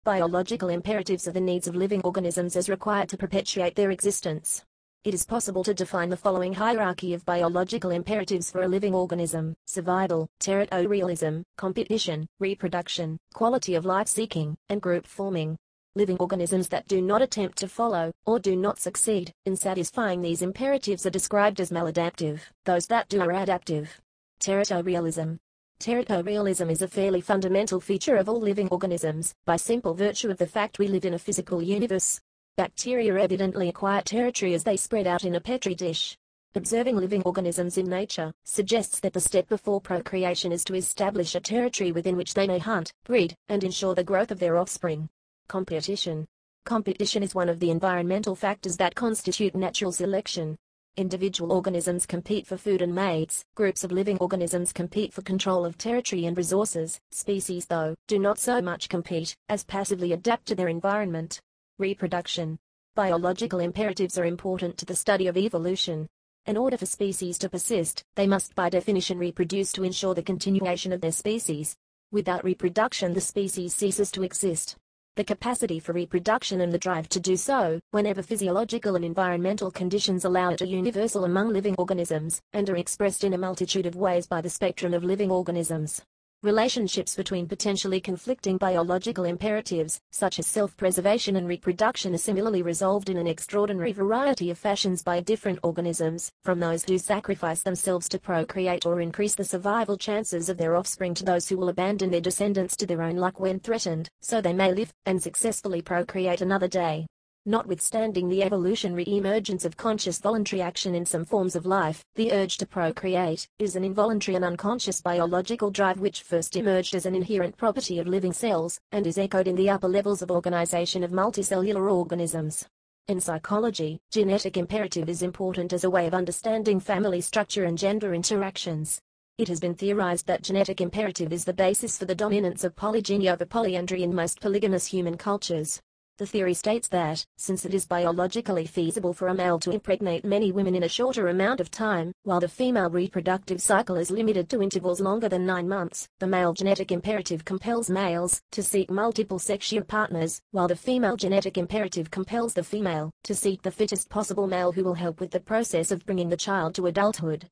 Biological imperatives are the needs of living organisms as required to perpetuate their existence. It is possible to define the following hierarchy of biological imperatives for a living organism: survival, territorialism, competition, reproduction, quality of life seeking, and group forming. Living organisms that do not attempt to follow, or do not succeed, in satisfying these imperatives are described as maladaptive. Those that do are adaptive. Territorialism. Territorialism is a fairly fundamental feature of all living organisms, by simple virtue of the fact we live in a physical universe. Bacteria evidently acquire territory as they spread out in a petri dish. Observing living organisms in nature suggests that the step before procreation is to establish a territory within which they may hunt, breed, and ensure the growth of their offspring. Competition. Competition is one of the environmental factors that constitute natural selection. Individual organisms compete for food and mates, groups of living organisms compete for control of territory and resources. Species, though, do not so much compete, as passively adapt to their environment. Reproduction. Biological imperatives are important to the study of evolution. In order for species to persist, they must by definition reproduce to ensure the continuation of their species. Without reproduction, the species ceases to exist. The capacity for reproduction and the drive to do so, whenever physiological and environmental conditions allow it, are universal among living organisms, and are expressed in a multitude of ways by the spectrum of living organisms. Relationships between potentially conflicting biological imperatives, such as self-preservation and reproduction, are similarly resolved in an extraordinary variety of fashions by different organisms, from those who sacrifice themselves to procreate or increase the survival chances of their offspring to those who will abandon their descendants to their own luck when threatened, so they may live and successfully procreate another day. Notwithstanding the evolutionary emergence of conscious voluntary action in some forms of life, the urge to procreate is an involuntary and unconscious biological drive which first emerged as an inherent property of living cells, and is echoed in the upper levels of organization of multicellular organisms. In psychology, genetic imperative is important as a way of understanding family structure and gender interactions. It has been theorized that genetic imperative is the basis for the dominance of polygyny over polyandry in most polygamous human cultures. The theory states that, since it is biologically feasible for a male to impregnate many women in a shorter amount of time, while the female reproductive cycle is limited to intervals longer than 9 months, the male genetic imperative compels males to seek multiple sexual partners, while the female genetic imperative compels the female to seek the fittest possible male who will help with the process of bringing the child to adulthood.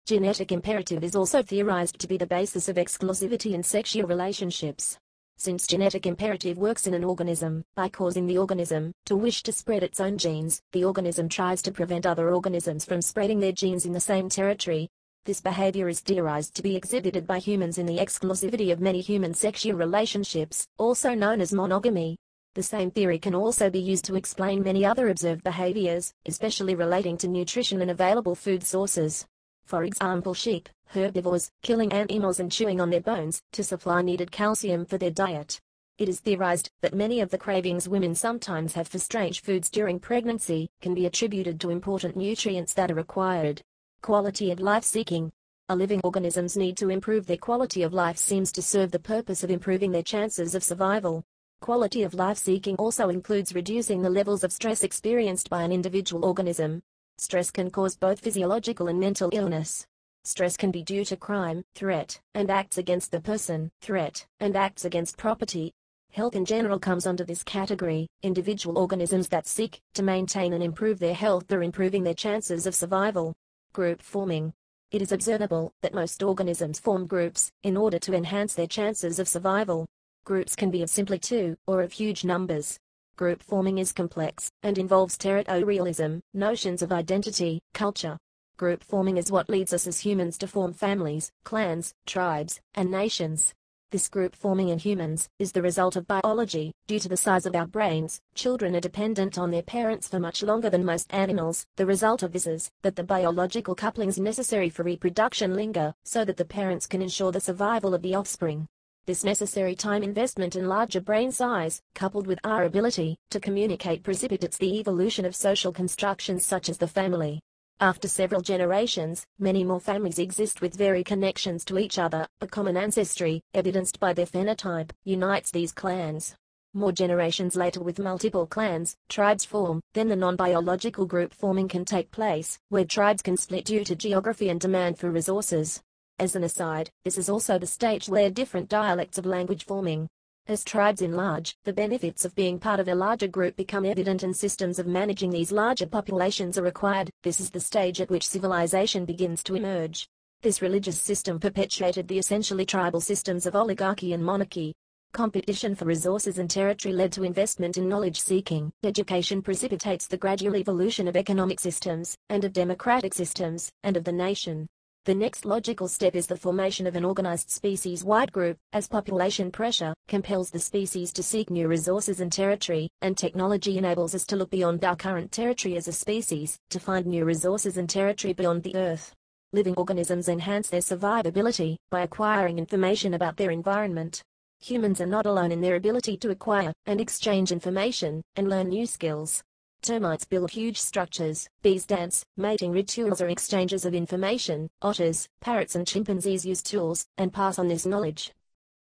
Genetic imperative is also theorized to be the basis of exclusivity in sexual relationships. Since genetic imperative works in an organism by causing the organism to wish to spread its own genes, the organism tries to prevent other organisms from spreading their genes in the same territory. This behavior is theorized to be exhibited by humans in the exclusivity of many human sexual relationships, also known as monogamy. The same theory can also be used to explain many other observed behaviors, especially relating to nutrition and available food sources. For example, sheep, herbivores, killing animals and chewing on their bones to supply needed calcium for their diet. It is theorized that many of the cravings women sometimes have for strange foods during pregnancy can be attributed to important nutrients that are required. Quality of life seeking. A living organism's need to improve their quality of life seems to serve the purpose of improving their chances of survival. Quality of life seeking also includes reducing the levels of stress experienced by an individual organism. Stress can cause both physiological and mental illness. Stress can be due to crime, threat, and acts against the person, threat, and acts against property. Health in general comes under this category. Individual organisms that seek to maintain and improve their health are improving their chances of survival. Group forming. It is observable that most organisms form groups in order to enhance their chances of survival. Groups can be of simply 2 or of huge numbers. Group forming is complex and involves territorialism, notions of identity, culture. Group forming is what leads us as humans to form families, clans, tribes, and nations. This group forming in humans is the result of biology. Due to the size of our brains, children are dependent on their parents for much longer than most animals. The result of this is that the biological couplings necessary for reproduction linger, so that the parents can ensure the survival of the offspring. This necessary time investment and larger brain size, coupled with our ability to communicate, precipitates the evolution of social constructions such as the family. After several generations, many more families exist with varied connections to each other. A common ancestry, evidenced by their phenotype, unites these clans. More generations later, with multiple clans, tribes form. Then the non-biological group forming can take place, where tribes can split due to geography and demand for resources. As an aside, this is also the stage where different dialects of language forming. As tribes enlarge, the benefits of being part of a larger group become evident and systems of managing these larger populations are required. This is the stage at which civilization begins to emerge. This religious system perpetuated the essentially tribal systems of oligarchy and monarchy. Competition for resources and territory led to investment in knowledge-seeking. Education precipitates the gradual evolution of economic systems, and of democratic systems, and of the nation. The next logical step is the formation of an organized species-wide group, as population pressure compels the species to seek new resources and territory, and technology enables us to look beyond our current territory as a species, to find new resources and territory beyond the Earth. Living organisms enhance their survivability by acquiring information about their environment. Humans are not alone in their ability to acquire and exchange information and learn new skills. Termites build huge structures, bees dance, mating rituals are exchanges of information, otters, parrots and chimpanzees use tools, and pass on this knowledge.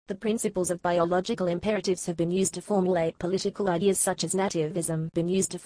The principles of biological imperatives have been used to formulate political ideas such as nativism, been used to